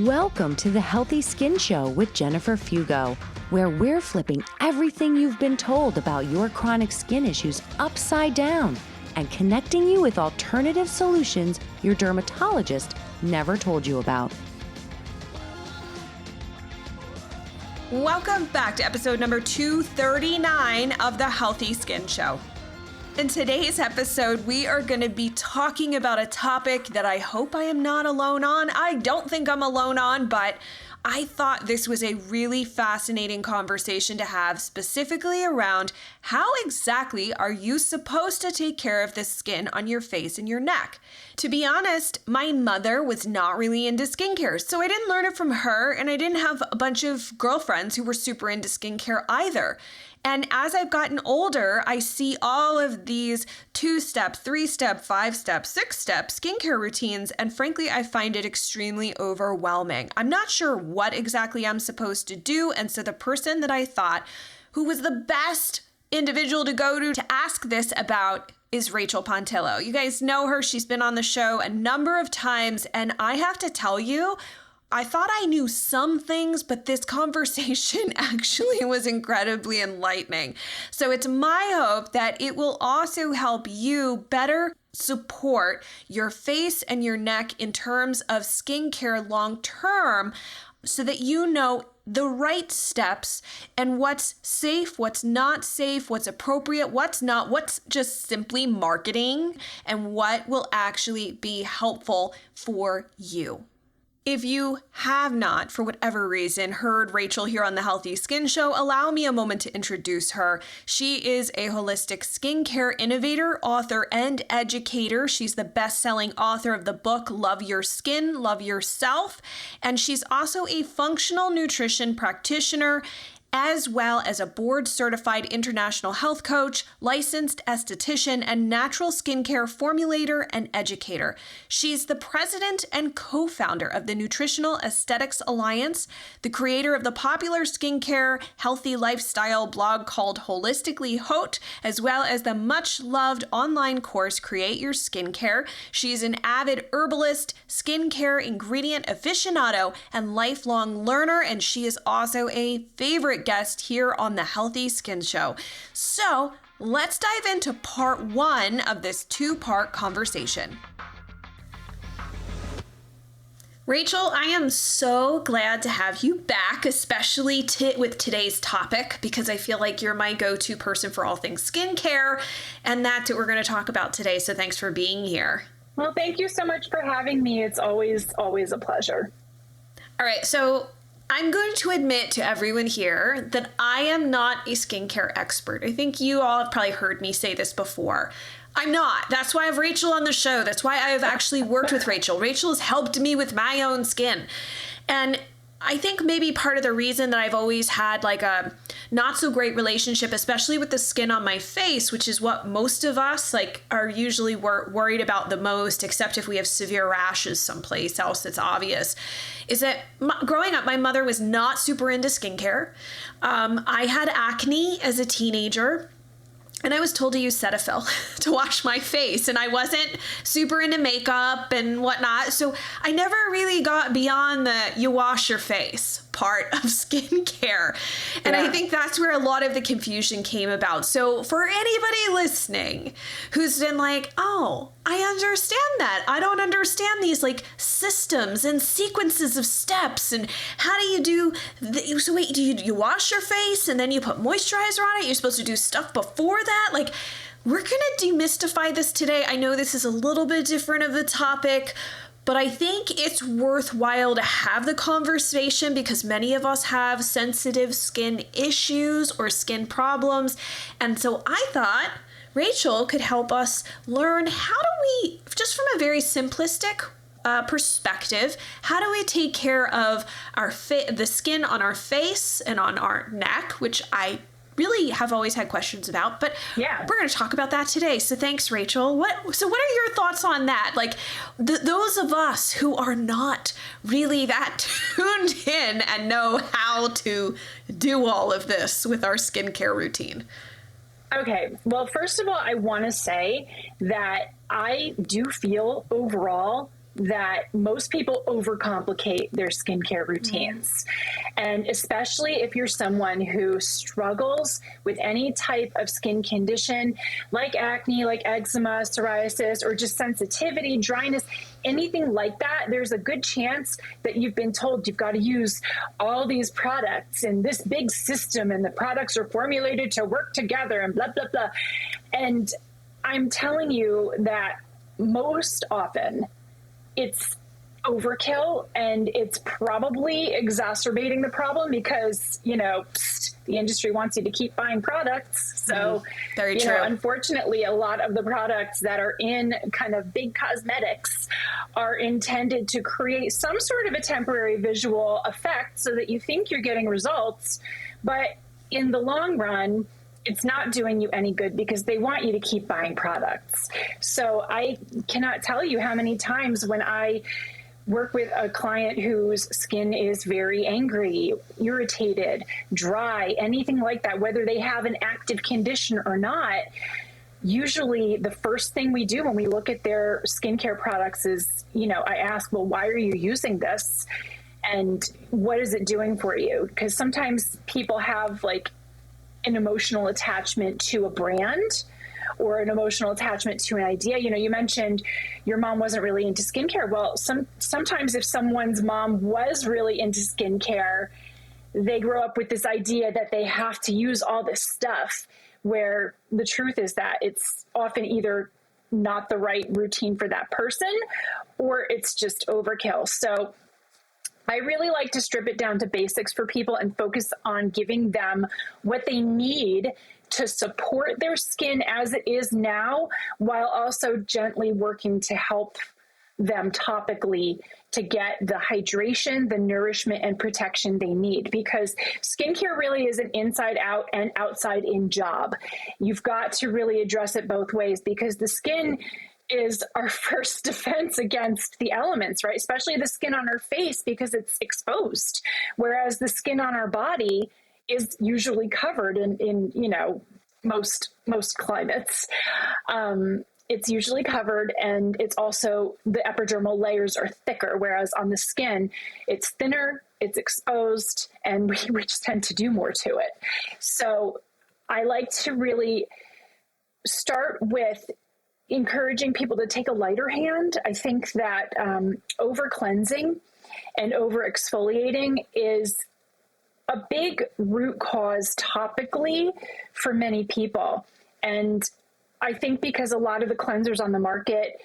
Welcome to the Healthy Skin Show with Jennifer Fugo, where we're flipping everything you've been told about your chronic skin issues upside down and connecting you with alternative solutions your dermatologist never told you about. Welcome back to episode number 239 of the Healthy Skin Show. In today's episode, we are going to be talking about a topic that I hope I am not alone on. I don't think I'm alone on, but I thought this was a really fascinating conversation to have, specifically around how exactly are you supposed to take care of the skin on your face and your neck. To be honest, my mother was not really into skincare, so I didn't learn it from her, and I didn't have a bunch of girlfriends who were super into skincare either. And as I've gotten older, I see all of these 2-step, 3-step, 5-step, 6-step skincare routines, and frankly, I find it extremely overwhelming. I'm not sure what exactly I'm supposed to do, and so the person that I thought who was the best individual to go to ask this about is Rachael Pontillo. You guys know her. She's been on the show a number of times, and I have to tell you, I thought I knew some things, but this conversation actually was incredibly enlightening. So it's my hope that it will also help you better support your face and your neck in terms of skincare long term, so that you know the right steps and what's safe, what's not safe, what's appropriate, what's not, what's just simply marketing, and what will actually be helpful for you. If you have not, for whatever reason, heard Rachael here on the Healthy Skin Show, allow me a moment to introduce her. She is a holistic skincare innovator, author, and educator. She's the best-selling author of the book, Love Your Skin, Love Yourself. And she's also a functional nutrition practitioner, as well as a board-certified international health coach, licensed esthetician, and natural skincare formulator and educator. She's the president and co-founder of the Nutritional Aesthetics Alliance, the creator of the popular skincare healthy lifestyle blog called Holistically Haute, as well as the much-loved online course Create Your Skincare. She's an avid herbalist, skincare ingredient aficionado, and lifelong learner, and she is also a favorite guest here on the Healthy Skin Show. So let's dive into part 1 of this 2-part conversation. Rachael, I am so glad to have you back, especially with today's topic, because I feel like you're my go-to person for all things skincare, and that's what we're going to talk about today. So thanks for being here. Well, thank you so much for having me. It's always a pleasure. All right, so I'm going to admit to everyone here that I am not a skincare expert. I think you all have probably heard me say this before. I'm not. That's why I have Rachael on the show. That's why I have actually worked with Rachael. Rachael has helped me with my own skin. And I think maybe part of the reason that I've always had like a not so great relationship, especially with the skin on my face, which is what most of us like are usually worried about the most, except if we have severe rashes someplace else that's obvious, is that growing up, my mother was not super into skincare. I had acne as a teenager, and I was told to use Cetaphil to wash my face, and I wasn't super into makeup and whatnot, so I never really got beyond the you wash your face part of skincare. And I think that's where a lot of the confusion came about. So for anybody listening who's been like, oh, I understand that. I don't understand these like systems and sequences of steps. And how do you do, so wait, do you wash your face and then you put moisturizer on it? You're supposed to do stuff before that? Like, we're going to demystify this today. I know this is a little bit different of a topic, but I think it's worthwhile to have the conversation because many of us have sensitive skin issues or skin problems. And so I thought Rachael could help us learn how do we, just from a very simplistic perspective, how do we take care of our the skin on our face and on our neck, which I really have always had questions about, but we're going to talk about that today. So thanks, Rachael. What are your thoughts on that? Like those of us who are not really that tuned in and know how to do all of this with our skincare routine. Okay. Well, first of all, I want to say that I do feel overall that most people overcomplicate their skincare routines. And especially if you're someone who struggles with any type of skin condition like acne, like eczema, psoriasis, or just sensitivity, dryness, anything like that, there's a good chance that you've been told you've got to use all these products in this big system, and the products are formulated to work together and blah, blah, blah. And I'm telling you that most often it's overkill, and it's probably exacerbating the problem because, the industry wants you to keep buying products. So, Very true. Unfortunately, a lot of the products that are in kind of big cosmetics are intended to create some sort of a temporary visual effect so that you think you're getting results. But in the long run, it's not doing you any good because they want you to keep buying products. So I cannot tell you how many times when I work with a client whose skin is very angry, irritated, dry, anything like that, whether they have an active condition or not, usually the first thing we do when we look at their skincare products is, I ask, well, why are you using this? And what is it doing for you? Because sometimes people have like an emotional attachment to a brand or an emotional attachment to an idea. You mentioned your mom wasn't really into skincare. Well, sometimes if someone's mom was really into skincare, they grow up with this idea that they have to use all this stuff, where the truth is that it's often either not the right routine for that person or it's just overkill. So I really like to strip it down to basics for people and focus on giving them what they need to support their skin as it is now, while also gently working to help them topically to get the hydration, the nourishment, and protection they need. Because skincare really is an inside out and outside in job. You've got to really address it both ways, because the skin is our first defense against the elements, right? Especially the skin on our face, because it's exposed. Whereas the skin on our body is usually covered in most climates. It's usually covered, and it's also, the epidermal layers are thicker, whereas on the skin, it's thinner, it's exposed, and we just tend to do more to it. So I like to really start with encouraging people to take a lighter hand. I think that over cleansing and over exfoliating is a big root cause topically for many people. And I think because a lot of the cleansers on the market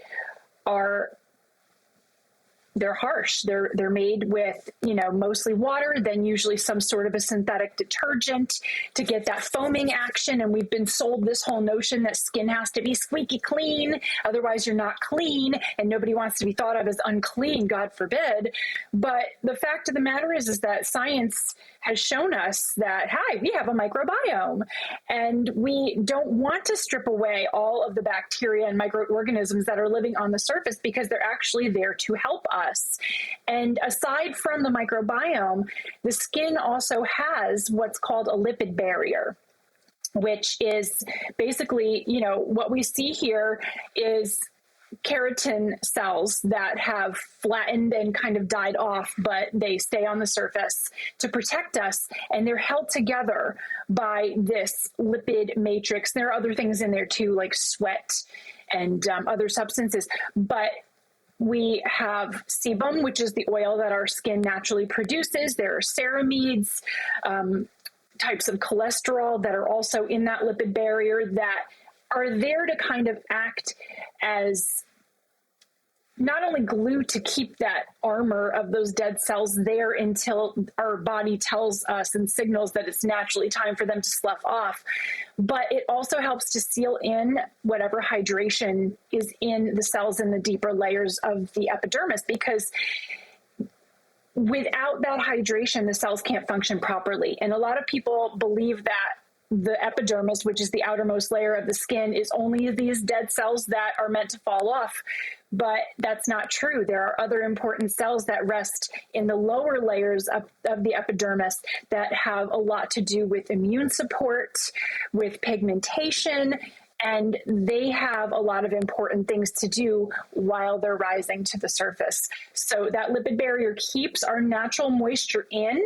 they're harsh. They're made with, mostly water, then usually some sort of a synthetic detergent to get that foaming action. And we've been sold this whole notion that skin has to be squeaky clean, otherwise you're not clean, and nobody wants to be thought of as unclean, God forbid. But the fact of the matter is that science has shown us that, hi, we have a microbiome, and we don't want to strip away all of the bacteria and microorganisms that are living on the surface, because they're actually there to help us. And aside from the microbiome, the skin also has what's called a lipid barrier, which is basically, what we see here is keratin cells that have flattened and kind of died off, but they stay on the surface to protect us, and they're held together by this lipid matrix. There are other things in there too, like sweat and other substances, but we have sebum, which is the oil that our skin naturally produces. There are ceramides, types of cholesterol that are also in that lipid barrier that are there to kind of act as not only glue to keep that armor of those dead cells there until our body tells us and signals that it's naturally time for them to slough off, but it also helps to seal in whatever hydration is in the cells in the deeper layers of the epidermis, because without that hydration, the cells can't function properly. And a lot of people believe that the epidermis, which is the outermost layer of the skin, is only these dead cells that are meant to fall off. But that's not true. There are other important cells that rest in the lower layers of the epidermis that have a lot to do with immune support, with pigmentation, And they have a lot of important things to do while they're rising to the surface. So that lipid barrier keeps our natural moisture in,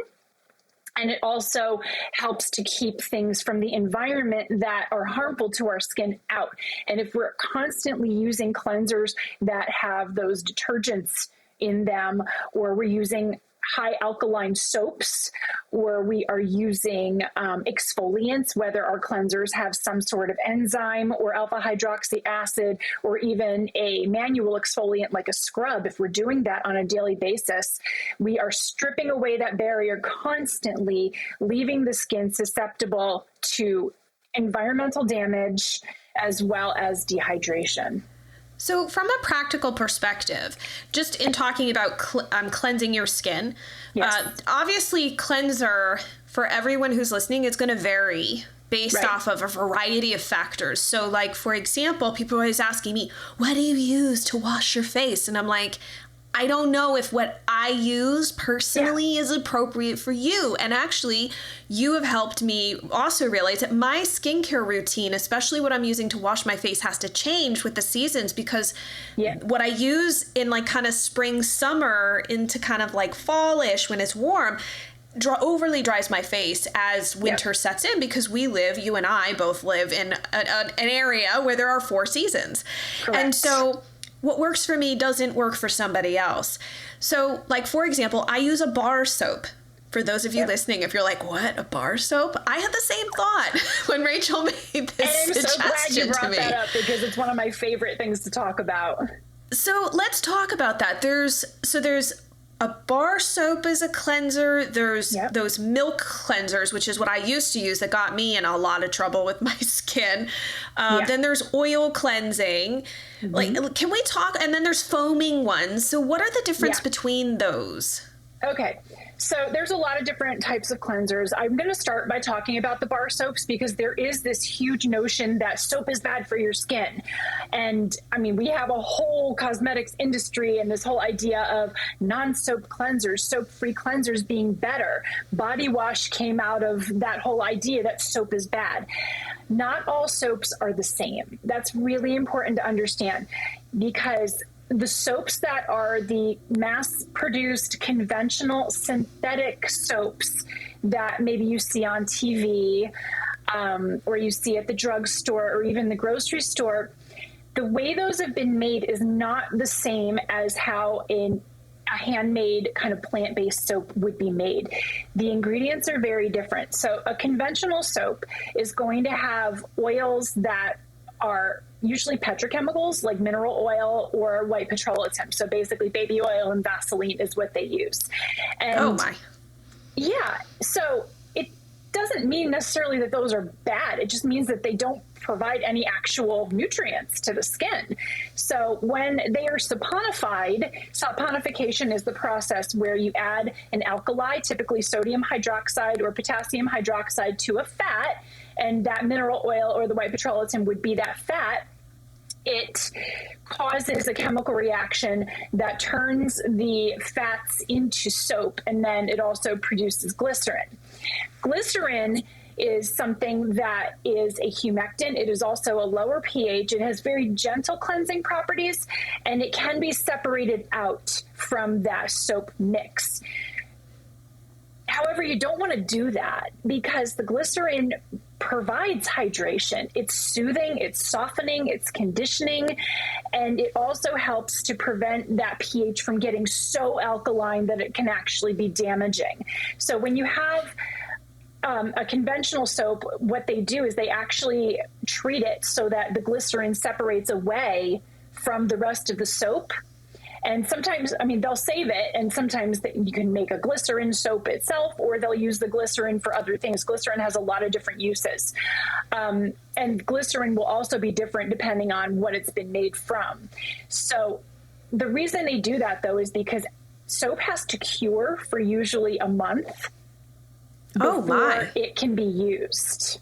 and it also helps to keep things from the environment that are harmful to our skin out. And if we're constantly using cleansers that have those detergents in them, or we're using high alkaline soaps, or we are using exfoliants, whether our cleansers have some sort of enzyme or alpha hydroxy acid, or even a manual exfoliant like a scrub, if we're doing that on a daily basis, we are stripping away that barrier constantly, leaving the skin susceptible to environmental damage as well as dehydration. So from a practical perspective, just in talking about cleansing your skin, yes. Obviously cleanser for everyone who's listening is going to vary based off of a variety of factors. So like, for example, people are always asking me, what do you use to wash your face? And I'm like, I don't know if what I use personally is appropriate for you. And actually, you have helped me also realize that my skincare routine, especially what I'm using to wash my face, has to change with the seasons, because what I use in like kind of spring, summer into kind of like fallish when it's warm, overly dries my face as winter sets in, because you and I both live in an area where there are 4 seasons. Correct. And so what works for me doesn't work for somebody else. So like, for example, I use a bar soap. For those of you listening, if you're like, what, a bar soap? I had the same thought when Rachel made this suggestion to me. And I'm so glad you brought that up, because it's one of my favorite things to talk about. So let's talk about that. There's a bar soap as a cleanser. There's those milk cleansers, which is what I used to use, that got me in a lot of trouble with my skin. Then there's oil cleansing. Like, can we talk? And then there's foaming ones. So what are the difference between those? Okay. So there's a lot of different types of cleansers. I'm going to start by talking about the bar soaps, because there is this huge notion that soap is bad for your skin. And I mean, we have a whole cosmetics industry and this whole idea of non-soap cleansers, soap-free cleansers being better. Body wash came out of that whole idea that soap is bad. Not all soaps are the same. That's really important to understand, because the soaps that are the mass-produced conventional synthetic soaps that maybe you see on TV, or you see at the drugstore or even the grocery store, the way those have been made is not the same as how a handmade kind of plant-based soap would be made. The ingredients are very different. So a conventional soap is going to have oils that are usually petrochemicals, like mineral oil or white petroleum. So basically baby oil and Vaseline is what they use. And oh my. Yeah. So it doesn't mean necessarily that those are bad. It just means that they don't provide any actual nutrients to the skin. So when they are saponified, saponification is the process where you add an alkali, typically sodium hydroxide or potassium hydroxide, to a fat, and that mineral oil or the white petroleum would be that fat. It causes a chemical reaction that turns the fats into soap, and then it also produces glycerin. Glycerin is something that is a humectant. It is also a lower pH. It has very gentle cleansing properties, and it can be separated out from that soap mix. However, you don't want to do that, because the glycerin provides hydration. It's soothing, it's softening, it's conditioning, and it also helps to prevent that pH from getting so alkaline that it can actually be damaging. So when you have a conventional soap, what they do is they actually treat it so that the glycerin separates away from the rest of the soap. And sometimes, I mean, they'll save it, and sometimes you can make a glycerin soap itself, or they'll use the glycerin for other things. Glycerin has a lot of different uses. And glycerin will also be different depending on what it's been made from. So the reason they do that, though, is because soap has to cure for usually a month before it can be used.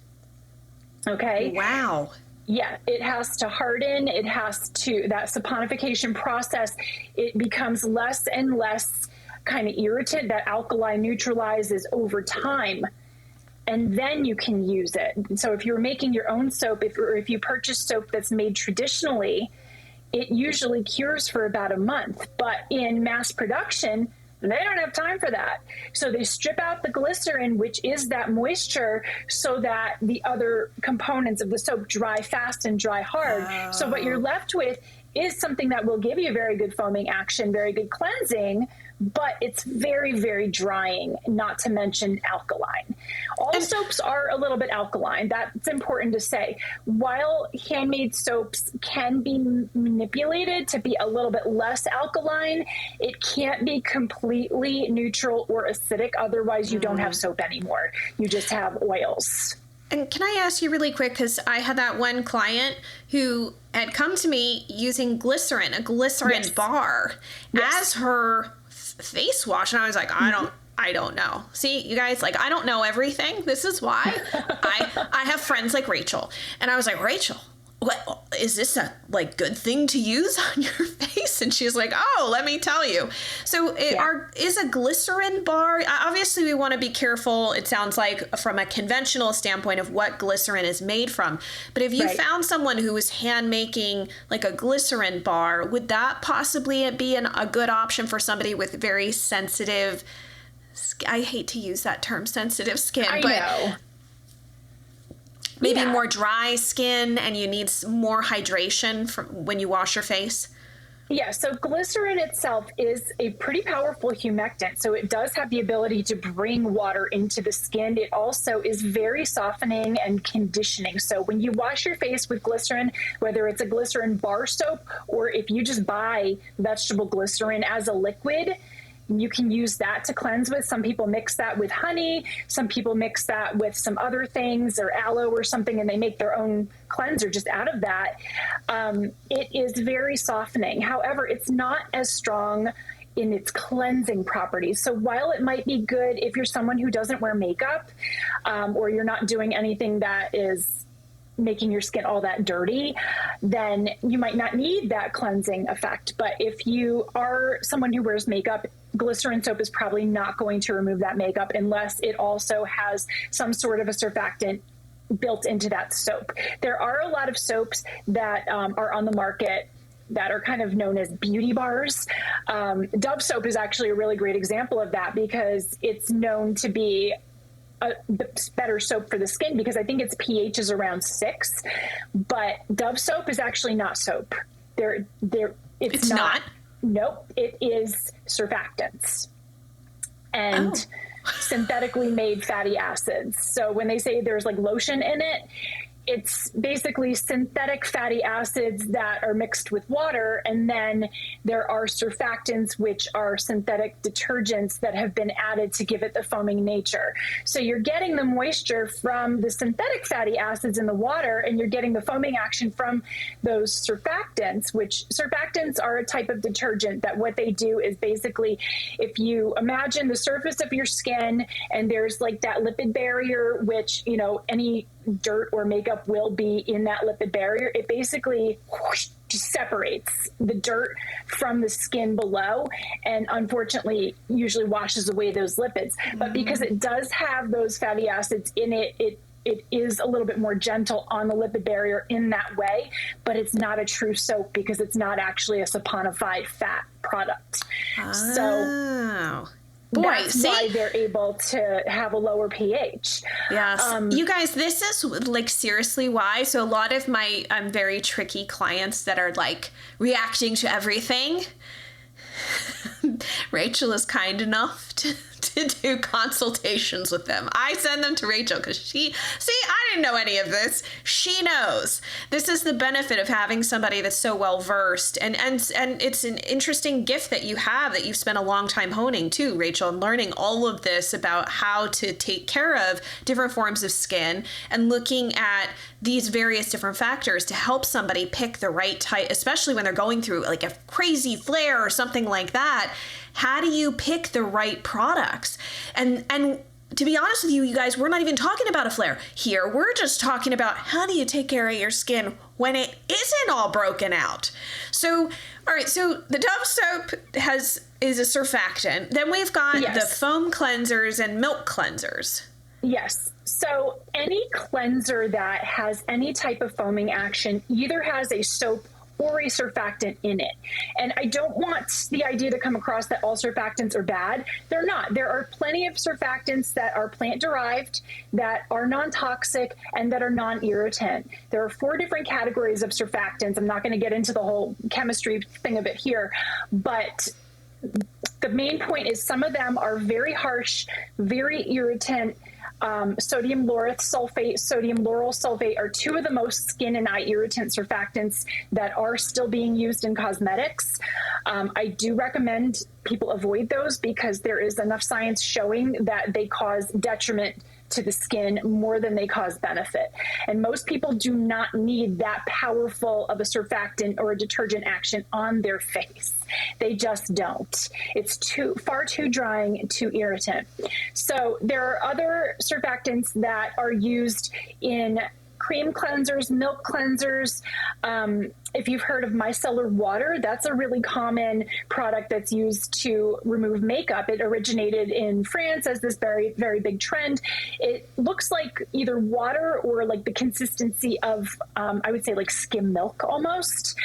Okay? Wow. Yeah, it has to harden. It has to, that saponification process, it becomes less and less kind of irritant. That alkali neutralizes over time. and then you can use it. So if you're making your own soap, if you purchase soap that's made traditionally, it usually cures for about a month. But in mass production, they don't have time for that. So they strip out the glycerin, which is that moisture, so that the other components of the soap dry fast and dry hard. Oh. So what you're left with is something that will give you very good foaming action, very good cleansing, but it's very, very drying, not to mention alkaline. All soaps are a little bit alkaline. That's important to say. While handmade soaps can be manipulated to be a little bit less alkaline, it can't be completely neutral or acidic. Otherwise, you don't have soap anymore. You just have oils. And can I ask you really quick, because I had that one client who had come to me using glycerin, a glycerin Yes. bar, Yes. as her face wash. And I was like, I don't know. See, you guys, like, I don't know everything. This is why I have friends like Rachel. And I was like, Rachel, what is this a good thing to use on your face? And she's like, oh, let me tell you. So is a glycerin bar, obviously we want to be careful, it sounds like, from a conventional standpoint of what glycerin is made from. But if you found someone who was hand making like a glycerin bar, would that possibly be a good option for somebody with very sensitive, I hate to use that term, sensitive skin, I know. Maybe more dry skin and you need more hydration from when you wash your face? Yeah, so glycerin itself is a pretty powerful humectant. So it does have the ability to bring water into the skin. It also is very softening and conditioning. So when you wash your face with glycerin, whether it's a glycerin bar soap or if you just buy vegetable glycerin as a liquid, you can use that to cleanse with. Some people mix that with honey. Some people mix that with some other things or aloe or something, and they make their own cleanser just out of that. It is very softening. However, it's not as strong in its cleansing properties. So while it might be good if you're someone who doesn't wear makeup, or you're not doing anything that is making your skin all that dirty, then you might not need that cleansing effect. But if you are someone who wears makeup, glycerin soap is probably not going to remove that makeup unless it also has some sort of a surfactant built into that soap. There are a lot of soaps that are on the market that are kind of known as beauty bars. Dove soap is actually a really great example of that because it's known to be the better soap for the skin because I think its pH is around 6, but Dove soap is actually not soap. It's not. Nope, it is surfactants and synthetically made fatty acids. So when they say there's like lotion in it, it's basically synthetic fatty acids that are mixed with water. And then there are surfactants, which are synthetic detergents that have been added to give it the foaming nature. So you're getting the moisture from the synthetic fatty acids in the water, and you're getting the foaming action from those surfactants, which surfactants are a type of detergent that what they do is basically, if you imagine the surface of your skin and there's like that lipid barrier, which, you know, any dirt or makeup will be in that lipid barrier, it basically just separates the dirt from the skin below and unfortunately usually washes away those lipids. But because it does have those fatty acids in it, it is a little bit more gentle on the lipid barrier in that way, but it's not a true soap because it's not actually a saponified fat product. So that's why they're able to have a lower pH. Yes. You guys, this is like seriously why. So a lot of my very tricky clients that are like reacting to everything, Rachel is kind enough to do consultations with them. I send them to Rachel because I didn't know any of this. She knows. This is the benefit of having somebody that's so well versed. And it's an interesting gift that you have that you've spent a long time honing too, Rachel, and learning all of this about how to take care of different forms of skin and looking at these various different factors to help somebody pick the right type, especially when they're going through like a crazy flare or something like that. How do you pick the right products? And to be honest with you, you guys, we're not even talking about a flare here. We're just talking about how do you take care of your skin when it isn't all broken out. So, all right, so the Dove soap is a surfactant. Then we've got the foam cleansers and milk cleansers. Yes. So any cleanser that has any type of foaming action either has a soap or a surfactant in it. And I don't want the idea to come across that all surfactants are bad. They're not. There are plenty of surfactants that are plant-derived, that are non-toxic, and that are non-irritant. There are 4 different categories of surfactants. I'm not going to get into the whole chemistry thing of it here, but the main point is some of them are very harsh, very irritant. Sodium lauryl sulfate, sodium lauryl sulfate are 2 of the most skin and eye irritant surfactants that are still being used in cosmetics. I do recommend people avoid those because there is enough science showing that they cause detriment to the skin more than they cause benefit. And most people do not need that powerful of a surfactant or a detergent action on their face. They just don't. It's far too drying, too irritant. So there are other surfactants that are used in cream cleansers, milk cleansers. If you've heard of micellar water, that's a really common product that's used to remove makeup. It originated in France as this very, very big trend. It looks like either water or like the consistency of, I would say like skim milk almost.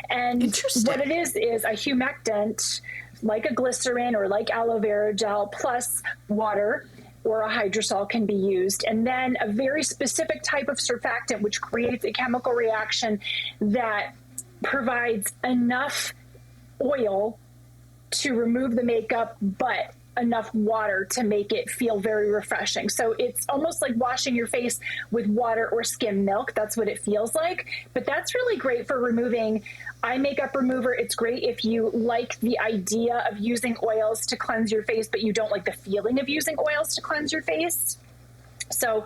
And what it is a humectant, like a glycerin or like aloe vera gel plus water, or a hydrosol can be used. And then a very specific type of surfactant, which creates a chemical reaction that provides enough oil to remove the makeup, but enough water to make it feel very refreshing. So it's almost like washing your face with water or skim milk. That's what it feels like. But that's really great for removing eye makeup remover. It's great if you like the idea of using oils to cleanse your face, but you don't like the feeling of using oils to cleanse your face. So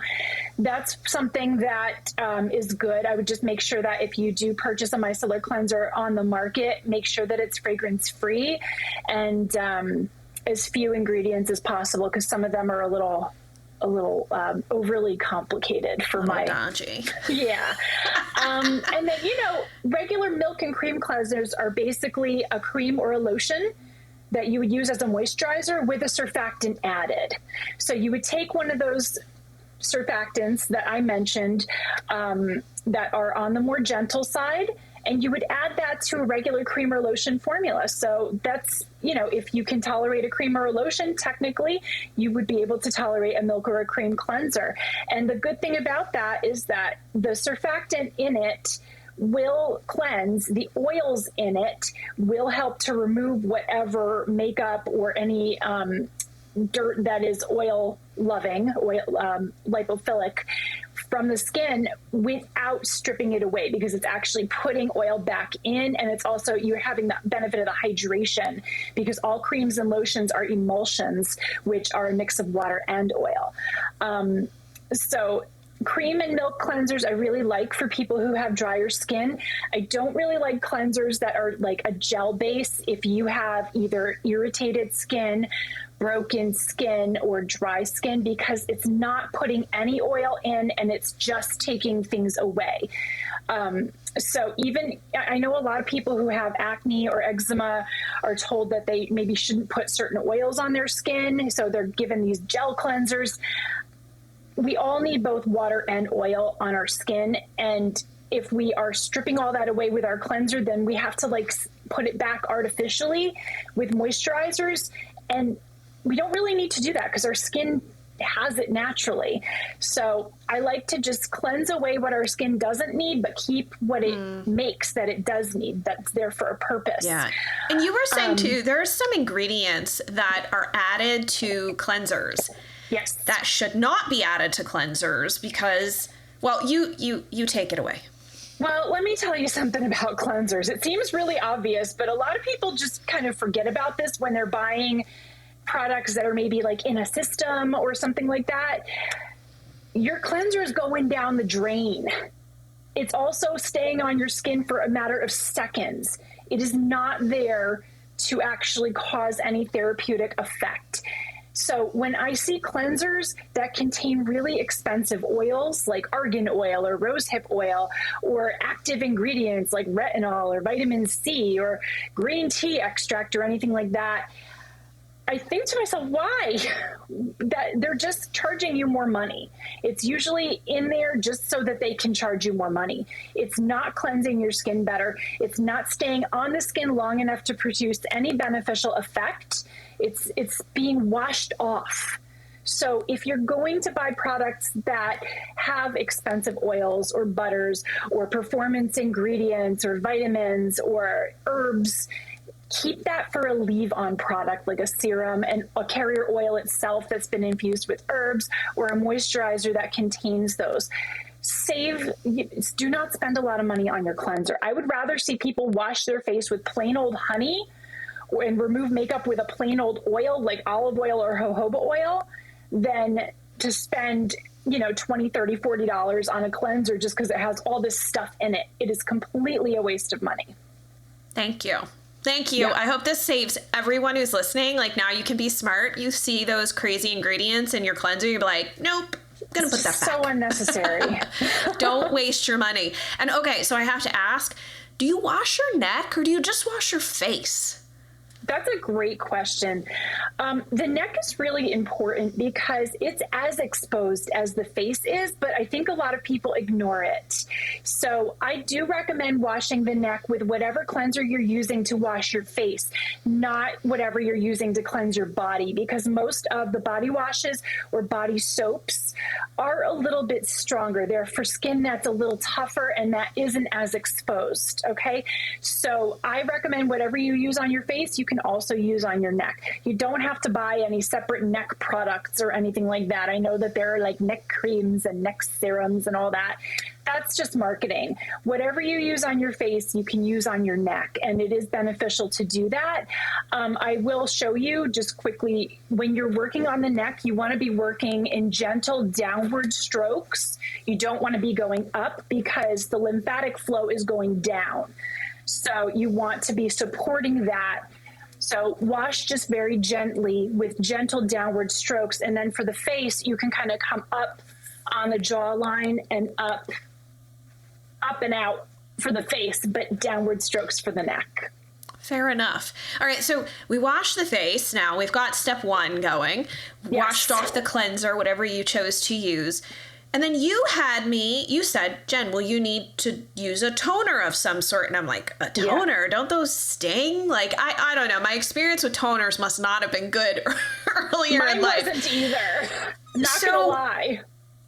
that's something that is good. I would just make sure that if you do purchase a micellar cleanser on the market, make sure that it's fragrance free and as few ingredients as possible, because some of them are a little overly complicated for my dodgy. Yeah. And then, regular milk and cream cleansers are basically a cream or a lotion that you would use as a moisturizer with a surfactant added. So you would take one of those surfactants that I mentioned that are on the more gentle side, and you would add that to a regular cream or lotion formula. So that's, if you can tolerate a cream or a lotion, technically, you would be able to tolerate a milk or a cream cleanser. And the good thing about that is that the surfactant in it will cleanse. The oils in it will help to remove whatever makeup or any dirt that is oil loving, lipophilic from the skin without stripping it away, because it's actually putting oil back in. And it's also, you're having the benefit of the hydration, because all creams and lotions are emulsions, which are a mix of water and oil. So cream and milk cleansers I really like for people who have drier skin. I don't really like cleansers that are like a gel base. If you have either irritated skin, broken skin, or dry skin, because it's not putting any oil in and it's just taking things away. So even, I know a lot of people who have acne or eczema are told that they maybe shouldn't put certain oils on their skin, so they're given these gel cleansers. We all need both water and oil on our skin, and if we are stripping all that away with our cleanser, then we have to put it back artificially with moisturizers, and we don't really need to do that because our skin has it naturally. So I like to just cleanse away what our skin doesn't need, but keep what it makes that it does need, that's there for a purpose. Yeah. And you were saying too, there are some ingredients that are added to cleansers. Yes. That should not be added to cleansers because, well, you take it away. Well, let me tell you something about cleansers. It seems really obvious, but a lot of people just kind of forget about this when they're buying products that are maybe like in a system or something like that. Your cleanser is going down the drain. It's also staying on your skin for a matter of seconds. It is not there to actually cause any therapeutic effect. So when I see cleansers that contain really expensive oils like argan oil or rosehip oil, or active ingredients like retinol or vitamin C or green tea extract or anything like that, I think to myself, why? That they're just charging you more money. It's usually in there just so that they can charge you more money. It's not cleansing your skin better. It's not staying on the skin long enough to produce any beneficial effect. It's being washed off. So if you're going to buy products that have expensive oils or butters or performance ingredients or vitamins or herbs, keep that for a leave-on product like a serum and a carrier oil itself that's been infused with herbs, or a moisturizer that contains those. Do not spend a lot of money on your cleanser. I would rather see people wash their face with plain old honey and remove makeup with a plain old oil like olive oil or jojoba oil than to spend, $20, $30, $40 on a cleanser just because it has all this stuff in it. It is completely a waste of money. Thank you. Thank you. Yeah. I hope this saves everyone who's listening. Like, now you can be smart. You see those crazy ingredients in your cleanser, you're like, nope, I'm going to put that back. So unnecessary. Don't waste your money. And okay, so I have to ask, do you wash your neck or do you just wash your face? That's a great question. The neck is really important because it's as exposed as the face is, but I think a lot of people ignore it. So I do recommend washing the neck with whatever cleanser you're using to wash your face, not whatever you're using to cleanse your body, because most of the body washes or body soaps are a little bit stronger. They're for skin that's a little tougher and that isn't as exposed, okay? So I recommend whatever you use on your face, you can also use on your neck. You don't have to buy any separate neck products or anything like that. I know that there are like neck creams and neck serums and all that. That's just marketing. Whatever you use on your face, you can use on your neck, and it is beneficial to do that. I will show you just quickly, when you're working on the neck, you want to be working in gentle downward strokes. You don't want to be going up because the lymphatic flow is going down. So you want to be supporting that. So wash just very gently with gentle downward strokes. And then for the face, you can kind of come up on the jawline and up and out for the face, but downward strokes for the neck. Fair enough. All right, so we wash the face. Now we've got step one going. Yes. Washed off the cleanser, whatever you chose to use. And then you said, Jen, well, you need to use a toner of some sort. And I'm like, a toner? Yeah. Don't those sting? Like, I don't know. My experience with toners must not have been good earlier in life. Mine wasn't either. Not gonna lie.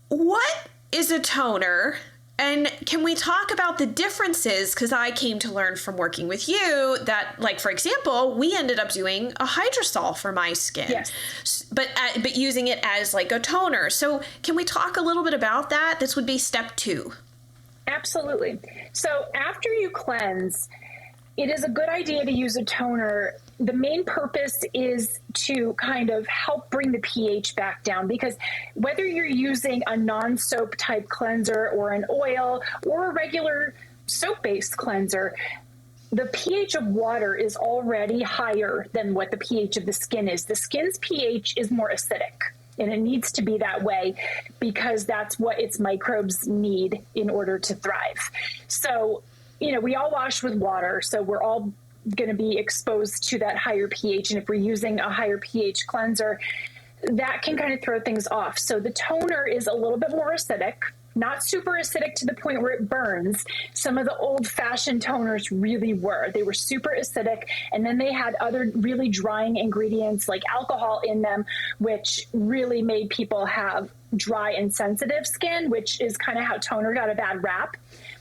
What is a toner? And can we talk about the differences? Because I came to learn from working with you that, like, for example, we ended up doing a Hydrosol for my skin. Yes. But using it as like a toner. So can we talk a little bit about that? This would be step 2. Absolutely. So after you cleanse, it is a good idea to use a toner. The main purpose is to kind of help bring the pH back down, because whether you're using a non-soap type cleanser or an oil or a regular soap-based cleanser, the pH of water is already higher than what the pH of the skin is. The skin's pH is more acidic, and it needs to be that way because that's what its microbes need in order to thrive. So, we all wash with water, so we're all going to be exposed to that higher pH. And if we're using a higher pH cleanser, that can kind of throw things off. So the toner is a little bit more acidic, not super acidic to the point where it burns. Some of the old-fashioned toners really were. They were super acidic, and then they had other really drying ingredients like alcohol in them, which really made people have dry and sensitive skin, which is kind of how toner got a bad rap.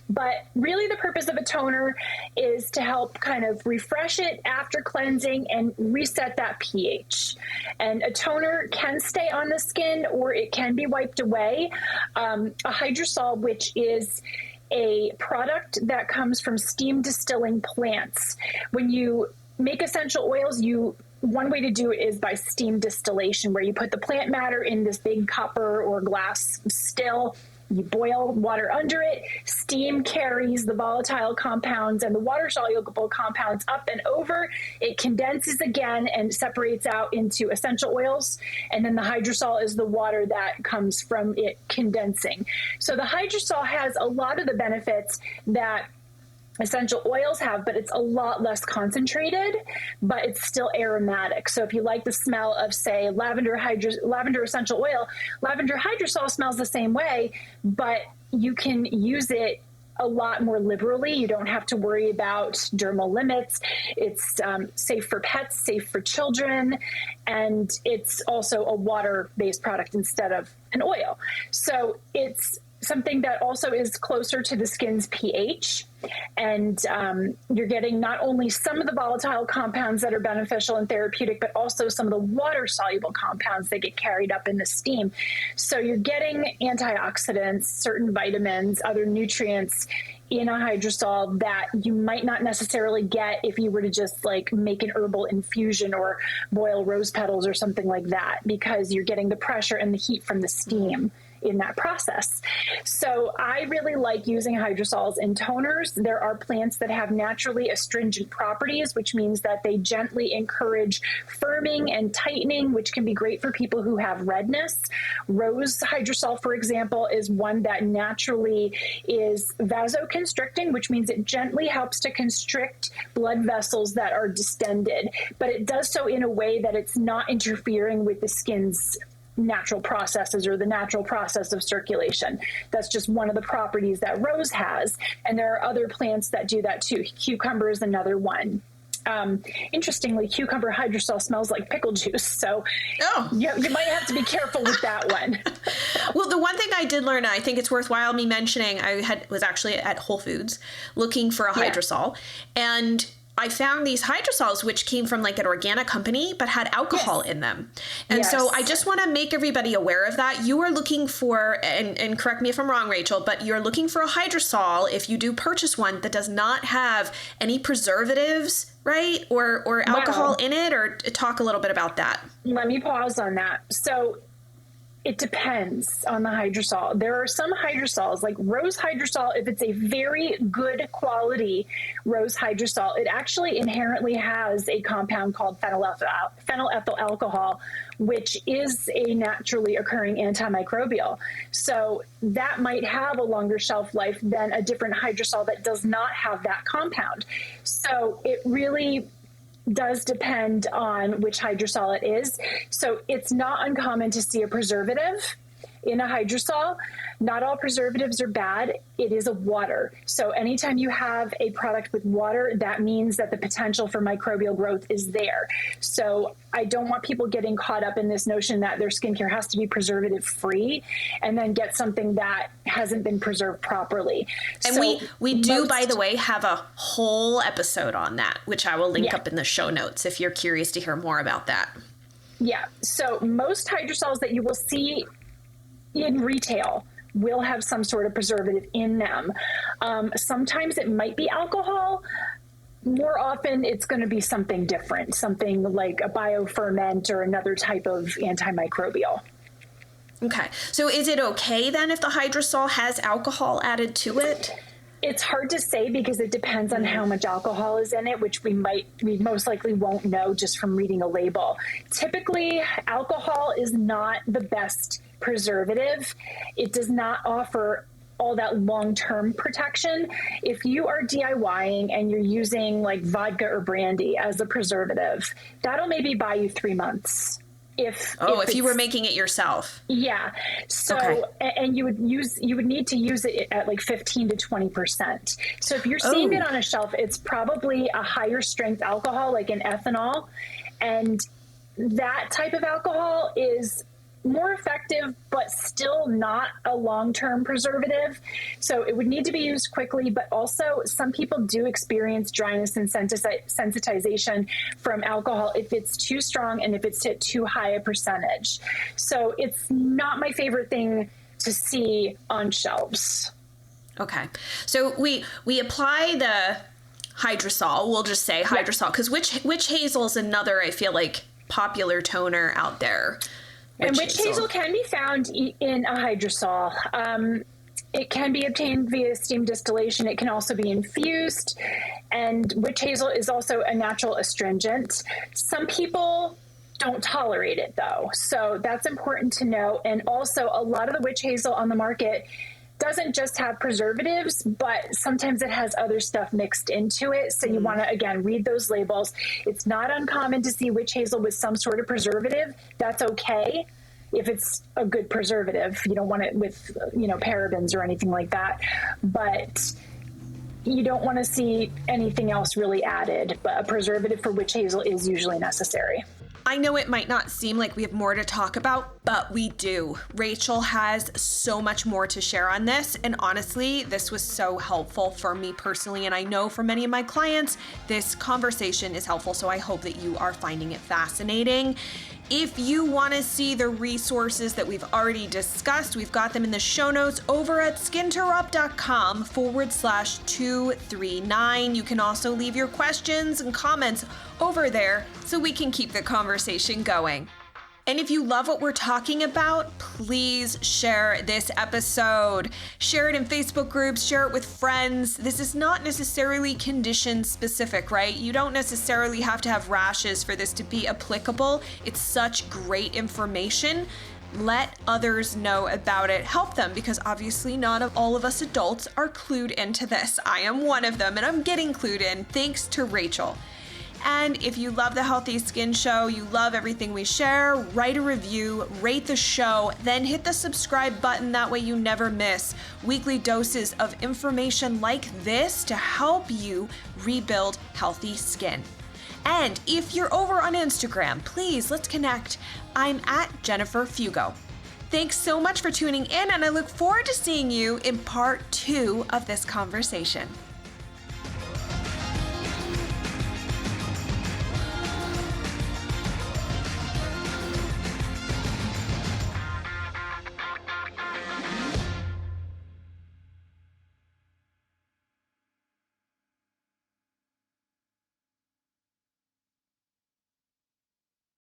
But really the purpose of a toner is to help kind of refresh it after cleansing and reset that pH. And a toner can stay on the skin or it can be wiped away. A Hydrosol, which is a product that comes from steam distilling plants. When you make essential oils, one way to do it is by steam distillation, where you put the plant matter in this big copper or glass still. You boil water under it, steam carries the volatile compounds and the water-soluble compounds up and over. It condenses again and separates out into essential oils. And then the Hydrosol is the water that comes from it condensing. So the Hydrosol has a lot of the benefits that essential oils have, but it's a lot less concentrated, but it's still aromatic. So if you like the smell of, say, lavender essential oil, lavender hydrosol smells the same way, but you can use it a lot more liberally. You don't have to worry about dermal limits. It's safe for pets, safe for children, and it's also a water-based product instead of an oil. So it's something that also is closer to the skin's pH. And you're getting not only some of the volatile compounds that are beneficial and therapeutic, but also some of the water-soluble compounds that get carried up in the steam. So you're getting antioxidants, certain vitamins, other nutrients in a hydrosol that you might not necessarily get if you were to just like make an herbal infusion or boil rose petals or something like that, because you're getting the pressure and the heat from the steam in that process. So I really like using hydrosols and toners. There are plants that have naturally astringent properties, which means that they gently encourage firming and tightening, which can be great for people who have redness. Rose hydrosol, for example, is one that naturally is vasoconstricting, which means it gently helps to constrict blood vessels that are distended, but it does so in a way that it's not interfering with the skin's natural processes or the natural process of circulation. That's just one of the properties that rose has. And there are other plants that do that too. Cucumber is another one. Interestingly, cucumber hydrosol smells like pickle juice. So you might have to be careful with that one. Well, the one thing I did learn, I think it's worthwhile me mentioning, was actually at Whole Foods looking for a hydrosol, and I found these hydrosols, which came from like an organic company, but had alcohol in them. And so I just want to make everybody aware of that. You are looking for, and correct me if I'm wrong, Rachel, but you're looking for a hydrosol if you do purchase one that does not have any preservatives, right? Or alcohol in it, or talk a little bit about that. Let me pause on that. So it depends on the hydrosol. There are some hydrosols, like rose hydrosol, if it's a very good quality rose hydrosol, it actually inherently has a compound called phenylethyl alcohol, which is a naturally occurring antimicrobial. So that might have a longer shelf life than a different hydrosol that does not have that compound. So it really does depend on which hydrosol it is. So it's not uncommon to see a preservative in a hydrosol. Not all preservatives are bad. It is a water. So anytime you have a product with water, that means that the potential for microbial growth is there. So I don't want people getting caught up in this notion that their skincare has to be preservative free and then get something that hasn't been preserved properly. And so we do, by the way, have a whole episode on that, which I will link up in the show notes if you're curious to hear more about that. Yeah. So most hydrosols that you will see in retail will have some sort of preservative in them. Sometimes it might be alcohol. More often it's going to be something different, something like a bioferment or another type of antimicrobial. Okay. So is it okay then if the hydrosol has alcohol added to it? It's hard to say because it depends on how much alcohol is in it, which we most likely won't know just from reading a label. Typically, alcohol is not the best preservative. It does not offer all that long-term protection. If you are DIYing and you're using like vodka or brandy as a preservative, that'll maybe buy you 3 months. If you were making it yourself. Yeah. So, and you would need to use it at like 15 to 20%. So if you're seeing it on a shelf, it's probably a higher strength alcohol, like an ethanol. And that type of alcohol is more effective, but still not a long-term preservative. So it would need to be used quickly, but also some people do experience dryness and sensitization from alcohol if it's too strong and if it's at too high a percentage. So it's not my favorite thing to see on shelves. Okay. So we apply the Hydrosol, we'll just say Hydrosol, because witch hazel is another, I feel like, popular toner out there. Witch hazel can be found in a hydrosol. It can be obtained via steam distillation. It can also be infused. And witch hazel is also a natural astringent. Some people don't tolerate it, though. So that's important to know. And also, a lot of the witch hazel on the market doesn't just have preservatives, but sometimes it has other stuff mixed into it. So you want to, again, read those labels. It's not uncommon to see witch hazel with some sort of preservative. That's okay if it's a good preservative. You don't want it with, parabens or anything like that. But you don't want to see anything else really added. But a preservative for witch hazel is usually necessary. I know it might not seem like we have more to talk about, but we do. Rachael has so much more to share on this, and honestly, this was so helpful for me personally, and I know for many of my clients, this conversation is helpful, so I hope that you are finding it fascinating. If you want to see the resources that we've already discussed, we've got them in the show notes over at skinterrupt.com/239. You can also leave your questions and comments over there so we can keep the conversation going. And if you love what we're talking about, please share this episode. Share it in Facebook groups, share it with friends. This is not necessarily condition specific, right? You don't necessarily have to have rashes for this to be applicable. It's such great information. Let others know about it. Help them, because obviously not all of us adults are clued into this. I am one of them, and I'm getting clued in thanks to Rachael. And if you love the Healthy Skin Show, you love everything we share, write a review, rate the show, then hit the subscribe button. That way you never miss weekly doses of information like this to help you rebuild healthy skin. And if you're over on Instagram, please, let's connect. I'm at Jennifer Fugo. Thanks so much for tuning in, and I look forward to seeing you in part 2 of this conversation.